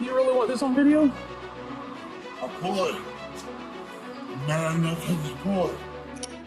You really want this on video? I could. Not enough to support.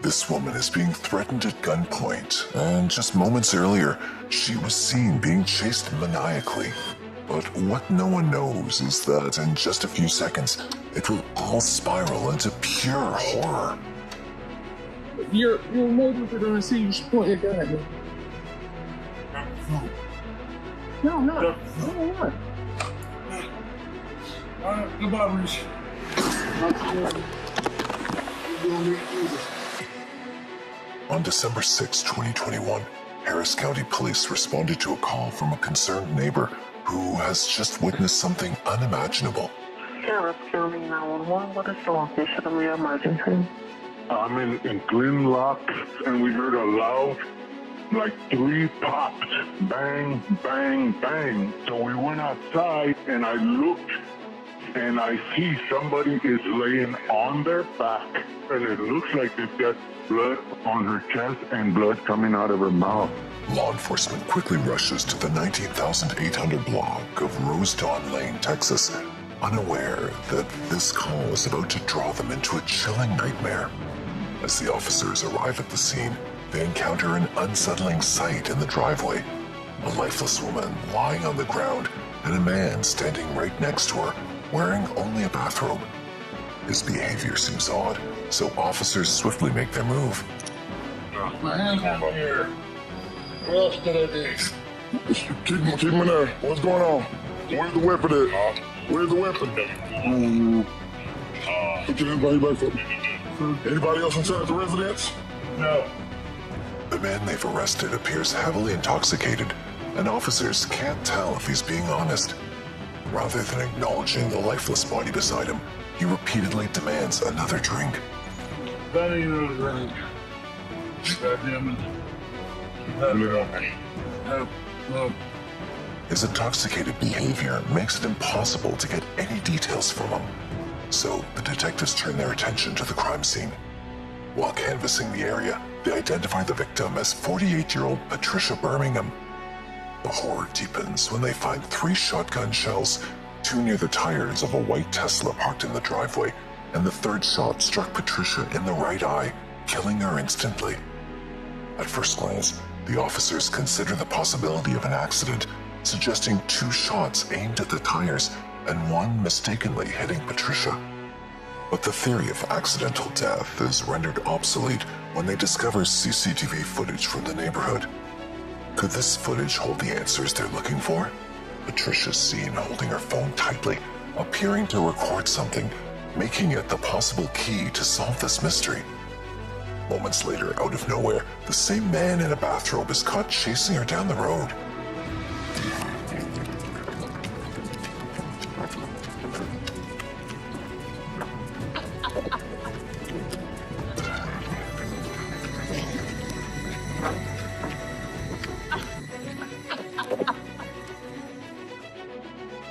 This woman is being threatened at gunpoint, and just moments earlier, she was seen being chased maniacally. But what no one knows is that in just a few seconds, it will all spiral into pure horror. Your neighbors are gonna see you point your gun at me. No, I'm not. No, I'm not. Alright, goodbye, Rich. On December 6, 2021, Harris County Police responded to a call from a concerned neighbor who has just witnessed something unimaginable. Harris County 911, what is the location of your emergency? I'm in Glen Lock, and we heard a loud, like 3 pops, bang, bang, bang. So we went outside, and I looked, and I see somebody is laying on their back, and it looks like they've got blood on her chest and blood coming out of her mouth. Law enforcement quickly rushes to the 19,800 block of Rosedawn Lane, Texas, unaware that this call is about to draw them into a chilling nightmare. As the officers arrive at the scene, they encounter an unsettling sight in the driveway. A lifeless woman lying on the ground and a man standing right next to her, wearing only a bathrobe. His behavior seems odd, so officers swiftly make their move. My hands on here. What else did I do? Keep him in there. What's going on? Where's the weapon at? Where's the weapon? Can anybody back for me? Anybody else inside the residence? No. The man they've arrested appears heavily intoxicated, and officers can't tell if he's being honest. Rather than acknowledging the lifeless body beside him, he repeatedly demands another drink. That ain't no drink. Goddammit. No. His intoxicated behavior makes it impossible to get any details from him, so the detectives turn their attention to the crime scene. While canvassing the area, they identify the victim as 48-year-old Patricia Birmingham. The horror deepens when they find 3 shotgun shells, 2 near the tires of a white Tesla parked in the driveway, and the 3rd shot struck Patricia in the right eye, killing her instantly. At first glance, the officers consider the possibility of an accident, suggesting 2 shots aimed at the tires and 1 mistakenly hitting Patricia. But the theory of accidental death is rendered obsolete when they discover CCTV footage from the neighborhood. Could this footage hold the answers they're looking for? Patricia's seen holding her phone tightly, appearing to record something, making it the possible key to solve this mystery. Moments later, out of nowhere, the same man in a bathrobe is caught chasing her down the road.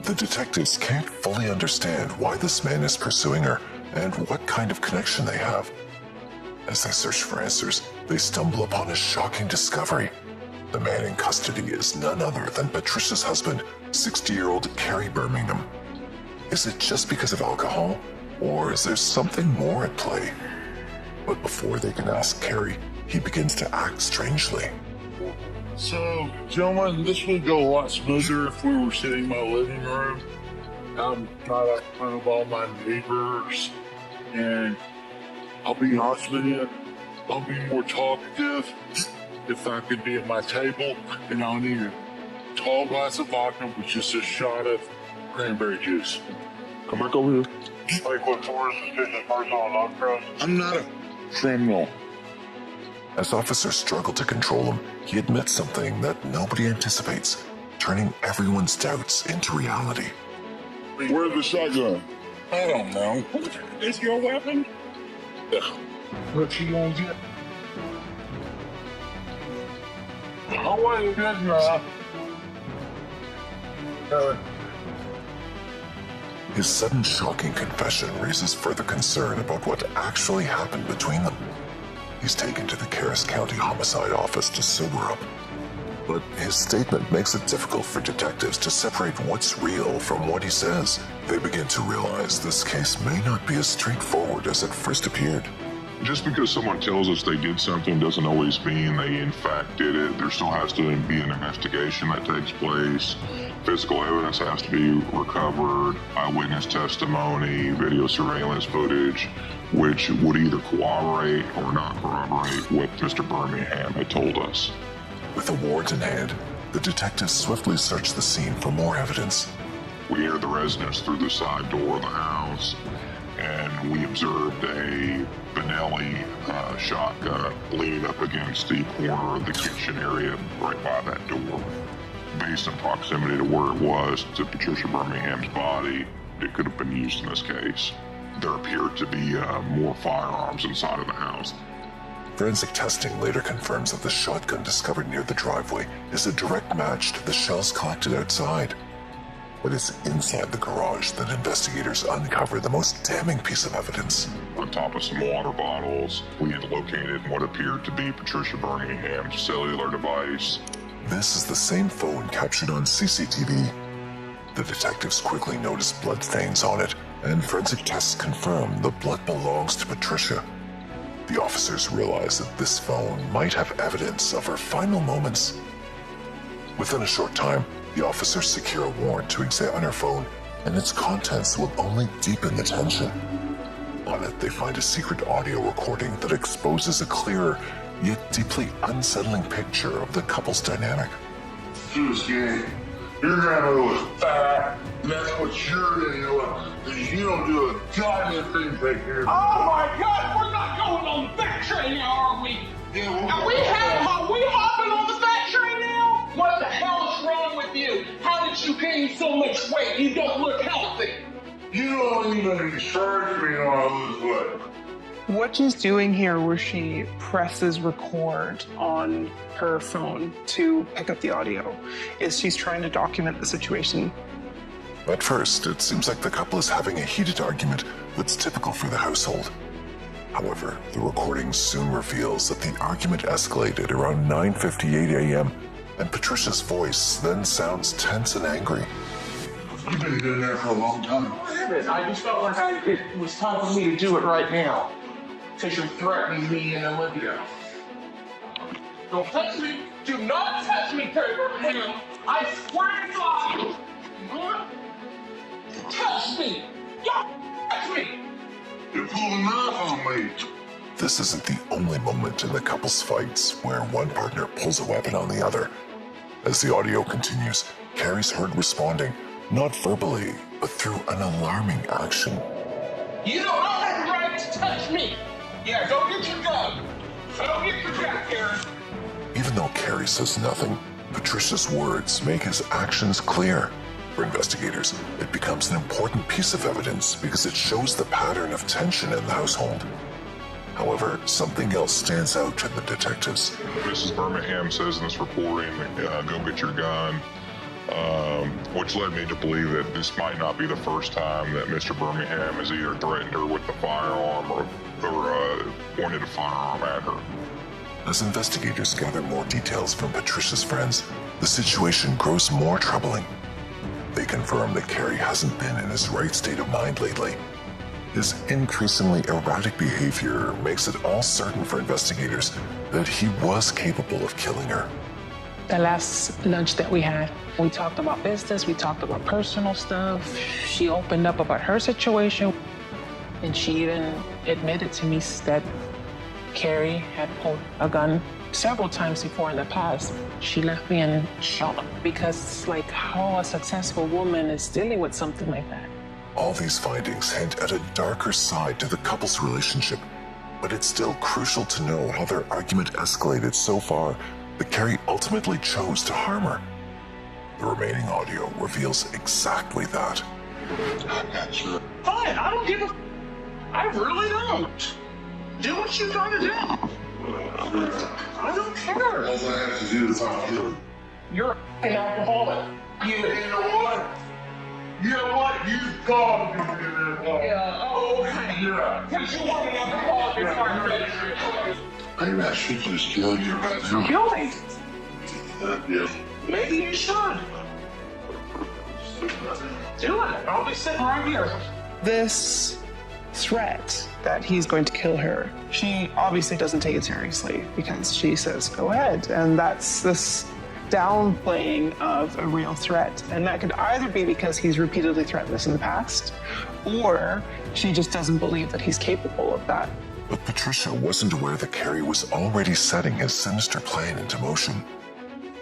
The detectives can't fully understand why this man is pursuing her and what kind of connection they have. As they search for answers, they stumble upon a shocking discovery. The man in custody is none other than Patricia's husband, 60-year-old Carrie Birmingham. Is it just because of alcohol, or is there something more at play? But before they can ask Carrie, he begins to act strangely. So, gentlemen, this would go a lot smoother if we were sitting in my living room. I'm not in front of all my neighbors, and I'll be honest with you, I'll be more talkative if I could be at my table, and I'll need a tall glass of vodka with just a shot of cranberry juice. Come back over here. Lakewood Forest, suspicious person on non-cross. I'm not a criminal. As officers struggle to control him, he admits something that nobody anticipates, turning everyone's doubts into reality. Where's the shotgun? I don't know. Is your weapon? Yeah. What you gonna get? I wasn't good enough. His sudden shocking confession raises further concern about what actually happened between them. He's taken to the Harris County Homicide Office to sober up. But his statement makes it difficult for detectives to separate what's real from what he says. They begin to realize this case may not be as straightforward as it first appeared. Just because someone tells us they did something doesn't always mean they in fact did it. There still has to be an investigation that takes place. Physical evidence has to be recovered, eyewitness testimony, video surveillance footage, which would either corroborate or not corroborate what Mr. Birmingham had told us. With the warrant in hand, the detectives swiftly search the scene for more evidence. We entered the residence through the side door of the house, and we observed a Benelli shotgun leaning up against the corner of the kitchen area right by that door. Based on proximity to where it was to Patricia Birmingham's body, it could have been used in this case. There appeared to be more firearms inside of the house. Forensic testing later confirms that the shotgun discovered near the driveway is a direct match to the shells collected outside. But it's inside the garage that investigators uncover the most damning piece of evidence. On top of some water bottles, we had located what appeared to be Patricia Birmingham's cellular device. This is the same phone captured on CCTV. The detectives quickly notice blood stains on it, and forensic tests confirm the blood belongs to Patricia. The officers realize that this phone might have evidence of her final moments. Within a short time, the officers secure a warrant to examine her phone, and its contents will only deepen the tension. On it, they find a secret audio recording that exposes a clearer, yet deeply unsettling picture of the couple's dynamic. She was skinny. Your grandmother was fat, and that's what you're doing, because you don't do a goddamn thing to take care of. Oh my God, we're not going on the fat train now, are we? Yeah, Are we hopping on the fat train now? What the hell is wrong with you? How did you gain so much weight? You don't look healthy. You don't even charge me on I lose weight. What she's doing here, where she presses record on her phone to pick up the audio, is she's trying to document the situation. At first, it seems like the couple is having a heated argument that's typical for the household. However, the recording soon reveals that the argument escalated around 9:58 a.m., and Patricia's voice then sounds tense and angry. You've been doing that for a long time. I just felt like it was time for me to do it right now. Because you're threatening me and Olivia. Don't touch me. Do not touch me, Terry Birmingham. I swear to God. Touch me. Don't touch me. You pulled a knife on me. This isn't the only moment in the couple's fights where one partner pulls a weapon on the other. As the audio continues, Carrie's heard responding, not verbally, but through an alarming action. You don't have the right to touch me. Yeah, go get your gun. Go get your gun, Karen. Even though Carrie says nothing, Patricia's words make his actions clear. For investigators, it becomes an important piece of evidence because it shows the pattern of tension in the household. However, something else stands out to the detectives. Mrs. Birmingham says in this reporting, go get your gun, which led me to believe that this might not be the first time that Mr. Birmingham has either threatened her with the firearm or pointed a firearm at her. As investigators gather more details from Patricia's friends, the situation grows more troubling. They confirm that Carrie hasn't been in his right state of mind lately. His increasingly erratic behavior makes it all certain for investigators that he was capable of killing her. The last lunch that we had, we talked about business, we talked about personal stuff. She opened up about her situation, and she even admitted to me that Carrie had pulled a gun several times before in the past. She left me in shock because it's like how a successful woman is dealing with something like that. All these findings hint at a darker side to the couple's relationship, but it's still crucial to know how their argument escalated so far that Carrie ultimately chose to harm her. The remaining audio reveals exactly that. I'm not sure. Fine, I don't give a... I really don't. Do what you gotta do. I don't care. All I have to do is talk to her. You're an alcoholic. You know what? You know what? You called me in there. Yeah, oh, okay. Yeah. Because you want an alcoholic before you're ready. Maybe I should just kill you right now. Kill me. Yeah. Maybe you should. Do it. I'll be sitting right here. This threat that he's going to kill her, she obviously doesn't take it seriously because she says, go ahead. And that's this downplaying of a real threat. And that could either be because he's repeatedly threatened us in the past, or she just doesn't believe that he's capable of that. But Patricia wasn't aware that Carrie was already setting his sinister plan into motion.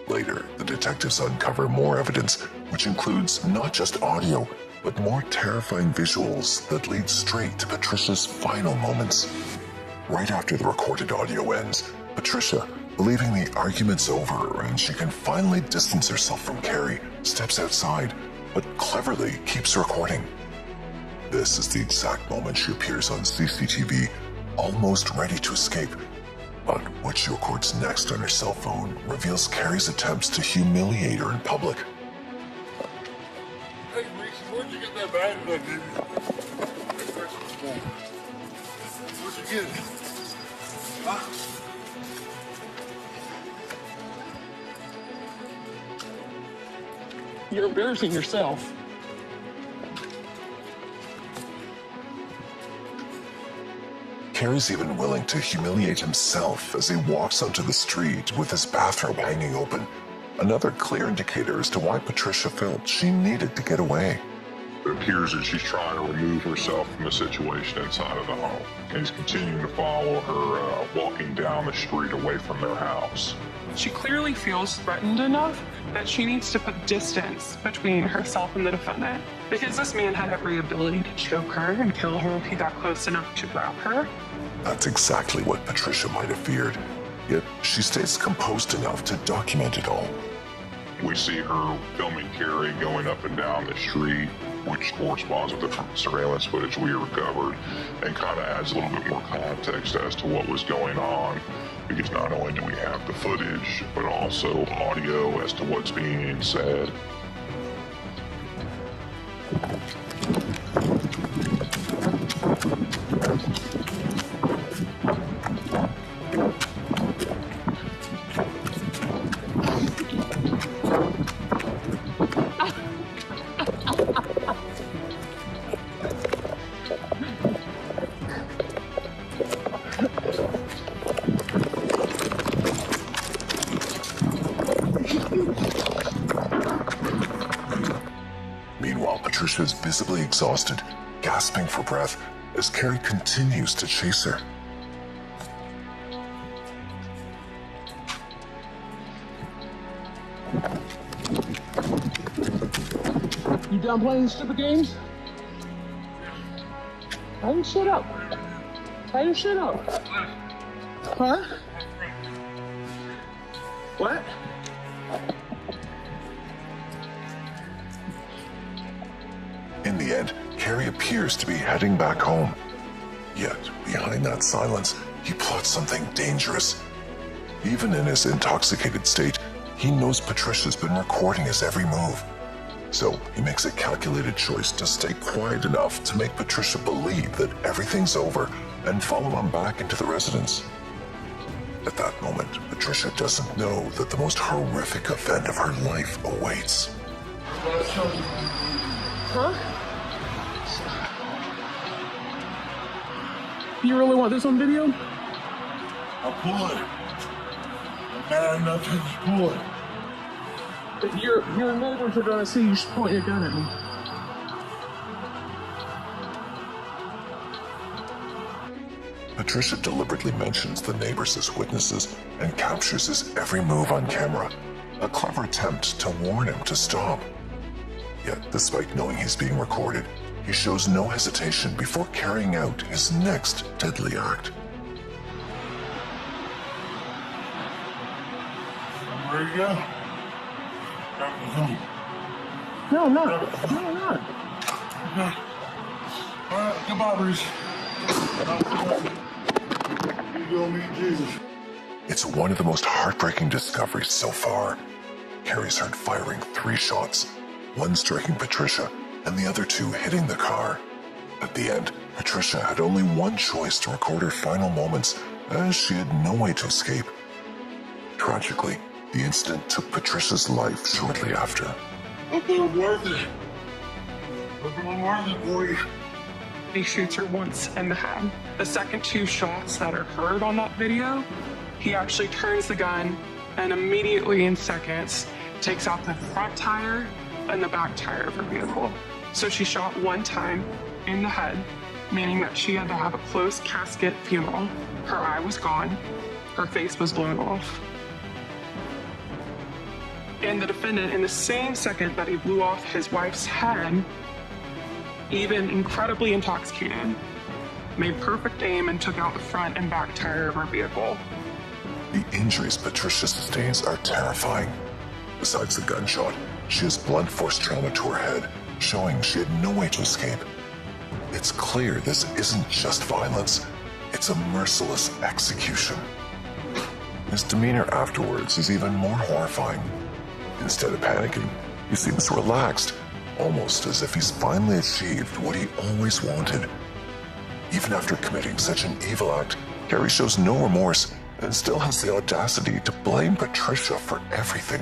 Later, the detectives uncover more evidence, which includes not just audio, but more terrifying visuals that lead straight to Patricia's final moments. Right after the recorded audio ends, Patricia, believing the argument's over and she can finally distance herself from Carrie, steps outside, but cleverly keeps recording. This is the exact moment she appears on CCTV, almost ready to escape. But what she records next on her cell phone reveals Carrie's attempts to humiliate her in public. Hey, Reese, where'd you get that bag that I gave you? Where'd you get it? Huh? You're embarrassing yourself. Carrie's even willing to humiliate himself as he walks onto the street with his bathrobe hanging open. Another clear indicator as to why Patricia felt she needed to get away. It appears that she's trying to remove herself from the situation inside of the home. And he's continuing to follow her, walking down the street away from their house. She clearly feels threatened enough that she needs to put distance between herself and the defendant. Because this man had every ability to choke her and kill her if he got close enough to grab her. That's exactly what Patricia might have feared. Yet she stays composed enough to document it all. We see her filming Carrie going up and down the street, which corresponds with the surveillance footage we recovered, and kind of adds a little bit more context as to what was going on. Because not only do we have the footage, but also audio as to what's being said. Meanwhile, Patricia is visibly exhausted, gasping for breath as Carrie continues to chase her. You done playing these stupid games? How you shut up? How you shut up? Huh? What? In the end, Carrie appears to be heading back home. Yet, behind that silence, he plots something dangerous. Even in his intoxicated state, he knows Patricia's been recording his every move. So he makes a calculated choice to stay quiet enough to make Patricia believe that everything's over and follow him back into the residence. At that moment, Patricia doesn't know that the most horrific event of her life awaits. Huh? You really want this on video? I'll pull it. I'm mad enough to just pull it. Your neighbors are gonna see you point your gun at me. Patricia deliberately mentions the neighbors as witnesses and captures his every move on camera, a clever attempt to warn him to stop. Yet, despite knowing he's being recorded, he shows no hesitation before carrying out his next deadly act. Where you go? No, I'm not. No, I'm not. Okay. All right, goodbye, Bruce. You go meet Jesus. It's one of the most heartbreaking discoveries so far. Carrie's heard firing 3 shots, one striking Patricia, and the other 2 hitting the car. At the end, Patricia had only one choice to record her final moments, as she had no way to escape. Tragically, The incident took Patricia's life shortly after. Okay, worth it. I'm worth it for you. He shoots her once in the head. The second two shots that are heard on that video, he actually turns the gun and immediately in seconds takes out the front tire and the back tire of her vehicle. So she shot one time in the head, meaning that she had to have a closed casket funeral. Her eye was gone. Her face was blown off. And the defendant, in the same second that he blew off his wife's head, even incredibly intoxicated, made perfect aim and took out the front and back tire of her vehicle. The injuries Patricia sustains are terrifying. Besides the gunshot, she has blunt force trauma to her head, showing she had no way to escape. It's clear this isn't just violence, it's a merciless execution. His demeanor afterwards is even more horrifying. Instead of panicking, he seems relaxed, almost as if he's finally achieved what he always wanted. Even after committing such an evil act, Carrie shows no remorse and still has the audacity to blame Patricia for everything.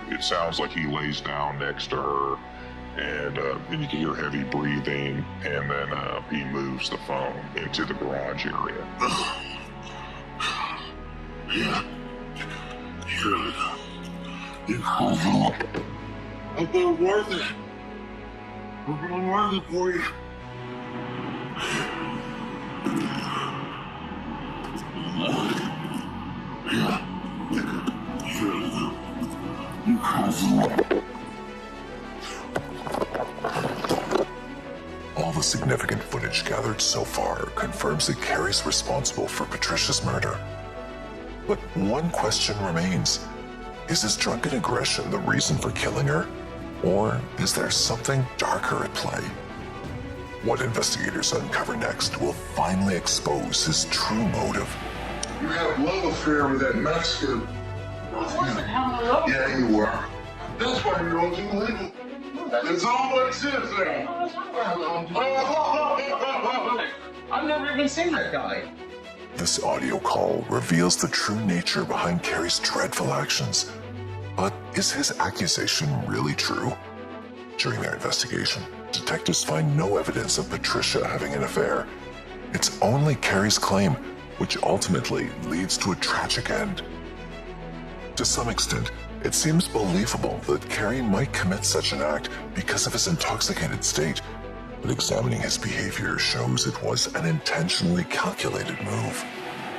It sounds like he lays down next to her, and then you can hear heavy breathing, and then he moves the phone into the garage area. Yeah. Okay, worth it. I'm worth it for you. All the significant footage gathered so far confirms that Carrie's responsible for Patricia's murder. But one question remains. Is his drunken aggression the reason for killing her? Or is there something darker at play? What investigators uncover next will finally expose his true motive. You had a love affair with that Mexican. Yeah, you were. That's why you're on too legal. It's all what sense now. I've never even seen that guy. This audio call reveals the true nature behind Carrie's dreadful actions. But is his accusation really true? During their investigation, detectives find no evidence of Patricia having an affair. It's only Carrie's claim, which ultimately leads to a tragic end. To some extent, it seems believable that Carrie might commit such an act because of his intoxicated state, but examining his behavior shows it was an intentionally calculated move.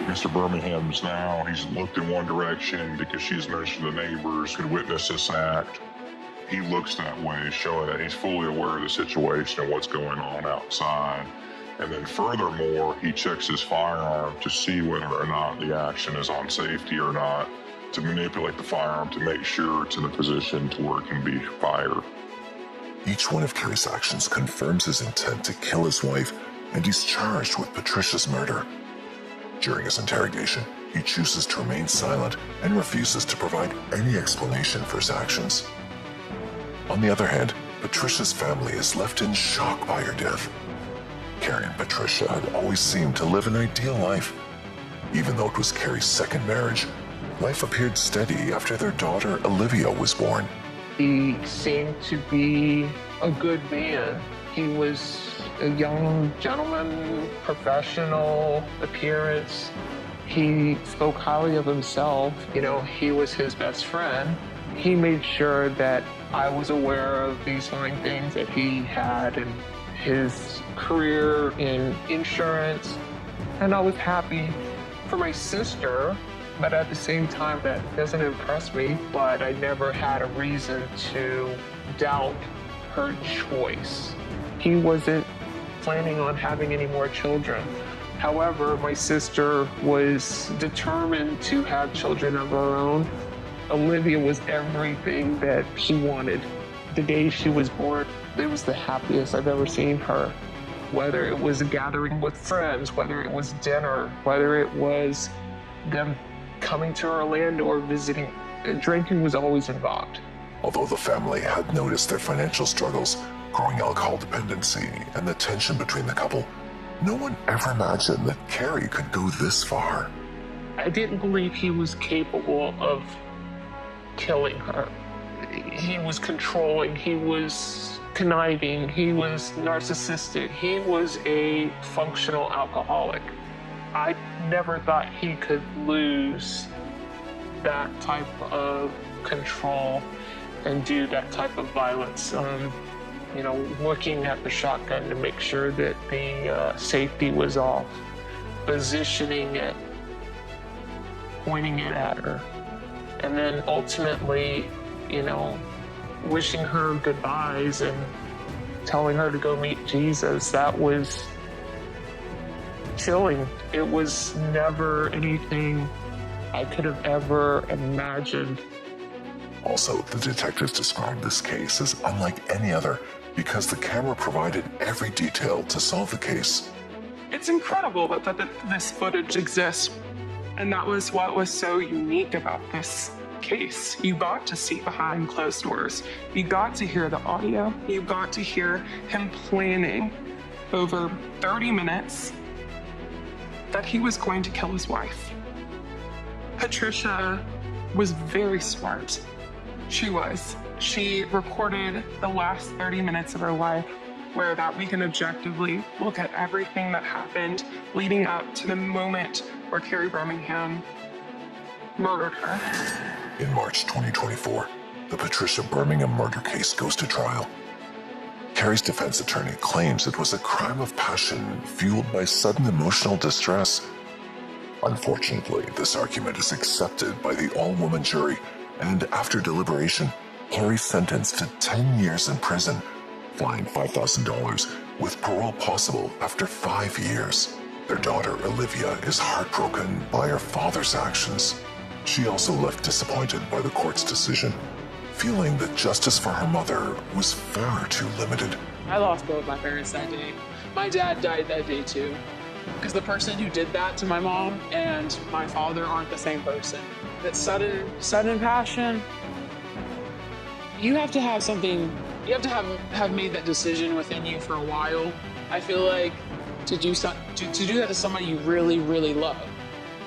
Mr. Birmingham's now, he's looked in one direction because she's mentioned the neighbors could witness this act. He looks that way, showing that he's fully aware of the situation and what's going on outside. And then furthermore, he checks his firearm to see whether or not the action is on safety or not, to manipulate the firearm to make sure it's in a position to where it can be fired. Each one of Carrie's actions confirms his intent to kill his wife, and he's charged with Patricia's murder. During his interrogation, he chooses to remain silent and refuses to provide any explanation for his actions. On the other hand, Patricia's family is left in shock by her death. Carrie and Patricia had always seemed to live an ideal life. Even though it was Carrie's second marriage, life appeared steady after their daughter Olivia was born. He seemed to be a good man. He was a young gentleman, professional appearance. He spoke highly of himself. You know, he was his best friend. He made sure that I was aware of these fine things that he had and his career in insurance. And I was happy for my sister, but at the same time, that doesn't impress me. But I never had a reason to doubt her choice. He wasn't planning on having any more children. However, my sister was determined to have children of her own. Olivia was everything that she wanted. The day she was born, it was the happiest I've ever seen her. Whether it was a gathering with friends, whether it was dinner, whether it was them coming to Orlando or visiting, drinking was always involved. Although the family had noticed their financial struggles, growing alcohol dependency, and the tension between the couple, no one ever imagined that Carrie could go this far. I I didn't believe he was capable of killing her. He was controlling, he was conniving, he was narcissistic, he was a functional alcoholic. I never thought he could lose that type of control and do that type of violence. Looking at the shotgun to make sure that the safety was off, positioning it, pointing it at her, and then ultimately, wishing her goodbyes and telling her to go meet Jesus. That was chilling. It was never anything I could have ever imagined. Also, the detectives described this case as unlike any other because the camera provided every detail to solve the case. It's incredible that this footage exists, and that was what was so unique about this case. You got to see behind closed doors. You got to hear the audio. You got to hear him planning over 30 minutes that he was going to kill his wife. Patricia was very smart. She was. She recorded the last 30 minutes of her life where that we can objectively look at everything that happened leading up to the moment where Carrie Birmingham murdered her. In March 2024, the Patricia Birmingham murder case goes to trial. Carrie's defense attorney claims it was a crime of passion fueled by sudden emotional distress. Unfortunately, this argument is accepted by the all-woman jury, and after deliberation, Carrie's sentenced to 10 years in prison, fine $5,000, with parole possible after 5 years. Their daughter, Olivia, is heartbroken by her father's actions. She also left disappointed by the court's decision, feeling that justice for her mother was far too limited. I lost both my parents that day. My dad died that day too, because the person who did that to my mom and my father aren't the same person. That sudden passion, you have to have something, you have to have made that decision within you for a while. I feel like to do that to somebody you really, really love,